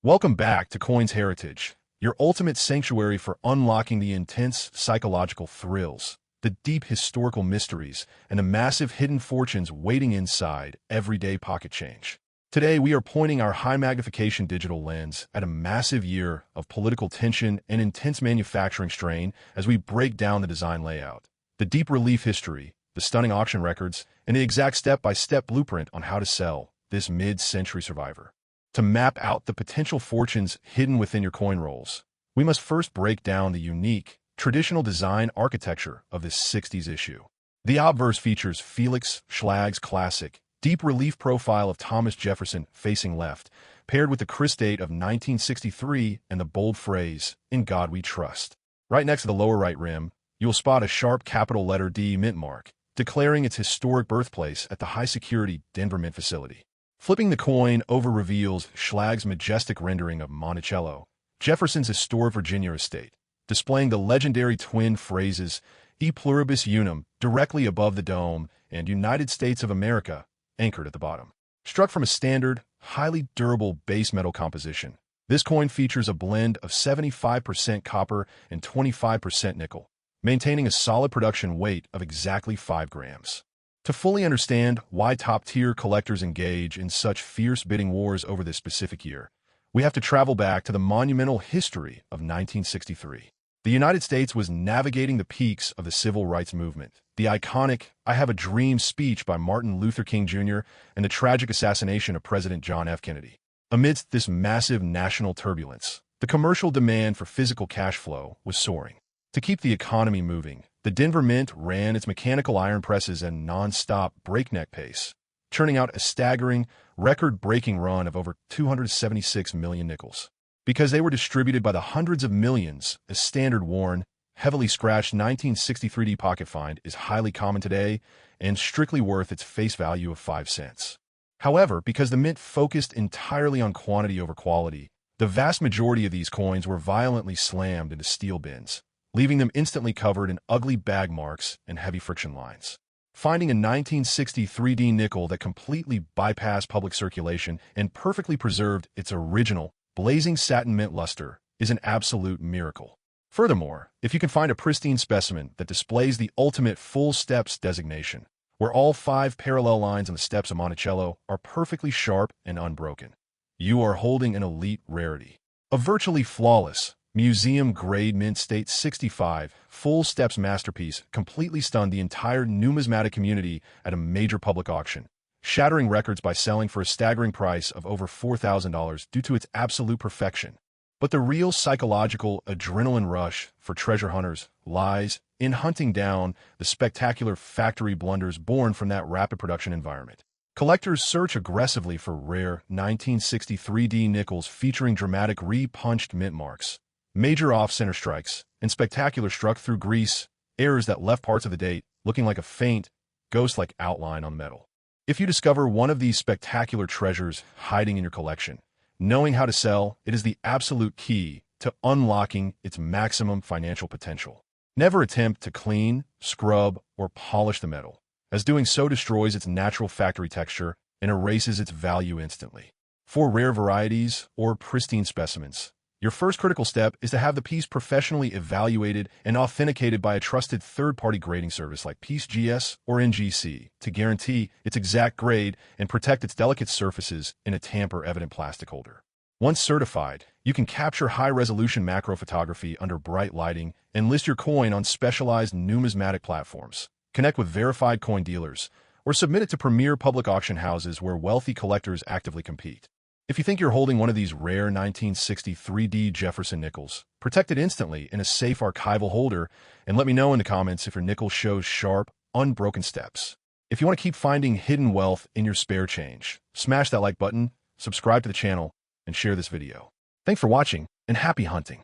Welcome back to Coins Heritage, your ultimate sanctuary for unlocking the intense psychological thrills, the deep historical mysteries, and the massive hidden fortunes waiting inside everyday pocket change. Today, we are pointing our high-magnification digital lens at a massive year of political tension and intense manufacturing strain as we break down the design layout, the deep relief history, the stunning auction records, and the exact step-by-step blueprint on how to sell this mid-century survivor. To map out the potential fortunes hidden within your coin rolls, we must first break down the unique, traditional design architecture of this 60s issue. The obverse features Felix Schlag's classic, deep relief profile of Thomas Jefferson facing left, paired with the crisp date of 1963 and the bold phrase, "In God We Trust." Right next to the lower right rim, you'll spot a sharp capital letter D mint mark, declaring its historic birthplace at the high-security Denver Mint facility. Flipping the coin over reveals Schlag's majestic rendering of Monticello, Jefferson's historic Virginia estate, displaying the legendary twin phrases E pluribus unum directly above the dome and United States of America anchored at the bottom. Struck from a standard, highly durable base metal composition, this coin features a blend of 75% copper and 25% nickel, maintaining a solid production weight of exactly 5 grams. To fully understand why top-tier collectors engage in such fierce bidding wars over this specific year, we have to travel back to the monumental history of 1963. The United States was navigating the peaks of the civil rights movement. The iconic "I Have a Dream" speech by Martin Luther King Jr. and the tragic assassination of President John F. Kennedy. Amidst this massive national turbulence, the commercial demand for physical cash flow was soaring. To keep the economy moving, the Denver Mint ran its mechanical iron presses at non-stop breakneck pace, churning out a staggering, record-breaking run of over 276 million nickels. Because they were distributed by the hundreds of millions, a standard-worn, heavily scratched 1963D pocket find is highly common today and strictly worth its face value of 5 cents. However, because the Mint focused entirely on quantity over quality, the vast majority of these coins were violently slammed into steel bins, leaving them instantly covered in ugly bag marks and heavy friction lines. Finding a 1963D nickel that completely bypassed public circulation and perfectly preserved its original, blazing satin mint luster is an absolute miracle. Furthermore, if you can find a pristine specimen that displays the ultimate full steps designation, where all 5 parallel lines on the steps of Monticello are perfectly sharp and unbroken, you are holding an elite rarity. A virtually flawless, museum-grade Mint State 65 full steps masterpiece completely stunned the entire numismatic community at a major public auction, shattering records by selling for a staggering price of over $4,000 due to its absolute perfection. But the real psychological adrenaline rush for treasure hunters lies in hunting down the spectacular factory blunders born from that rapid production environment. Collectors search aggressively for rare 1963D nickels featuring dramatic repunched mint marks, major off-center strikes, and spectacular struck-through grease, errors that left parts of the date looking like a faint, ghost-like outline on metal. If you discover one of these spectacular treasures hiding in your collection, knowing how to sell it is the absolute key to unlocking its maximum financial potential. Never attempt to clean, scrub, or polish the metal, as doing so destroys its natural factory texture and erases its value instantly. For rare varieties or pristine specimens, your first critical step is to have the piece professionally evaluated and authenticated by a trusted third-party grading service like PCGS or NGC to guarantee its exact grade and protect its delicate surfaces in a tamper-evident plastic holder. Once certified, you can capture high-resolution macro photography under bright lighting and list your coin on specialized numismatic platforms, connect with verified coin dealers, or submit it to premier public auction houses where wealthy collectors actively compete. If you think you're holding one of these rare 1963D Jefferson nickels, protect it instantly in a safe archival holder and let me know in the comments if your nickel shows sharp, unbroken steps. If you want to keep finding hidden wealth in your spare change, smash that like button, subscribe to the channel, and share this video. Thanks for watching, and happy hunting!